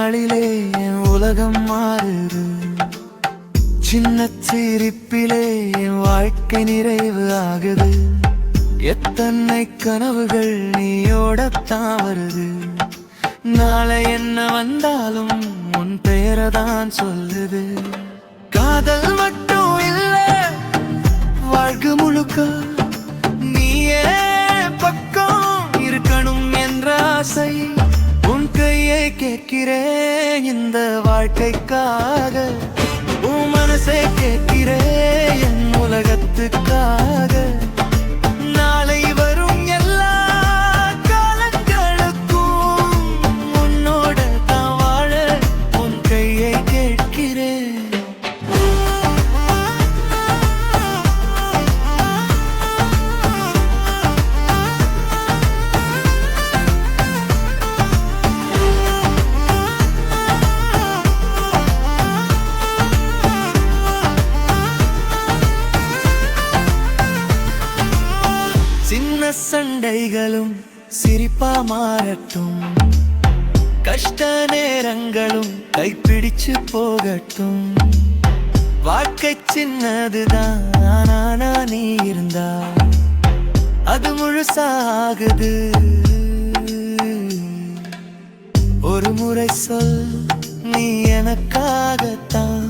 நாளிலே என் உலகம் மாறுது. சின்ன சிரிப்பிலே என் வாழ்க்கை நிறைவு ஆகுது. எத்தனை கனவுகள் நீயோடத்தான் வருது. நாளை என்ன வந்தாலும் உன் பெயரதான் சொல்லுது. காதல் மட்டும் இல்ல வாழ்க்கை முழுக்க நீயே பக்கம் இருக்கணும் என்ற ஆசை. உன் கையை கேட்கிறேன் இந்த வாழ்க்கைக்காக. உன் மனசை கேட்கிறேன் என் உலகத்துக்காக. நாளை வரும் எல்லா காலங்களுக்கும் உன்னோட தான் வாழ உன் கையை கேட்கிறேன். சின்ன சண்டைகளும் சிரிப்பா மாறட்டும். கஷ்ட நேரங்களும் கைப்பிடிச்சு போகட்டும். வாழ்க்கை சின்னதுதான் ஆனா நீ இருந்தா அது முழுசாகுது. ஒரு முறை சொல் நீ எனக்காகத்தான்.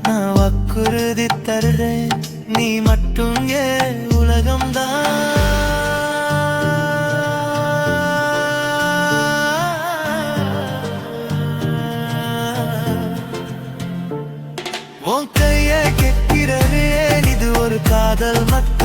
நான் வாக்குறுதி தருறேன் நீ மட்டும் ஏன் உலகம்தான். உன் கையை கேட்கிறேன் இது ஒரு காதல் மட்டும்.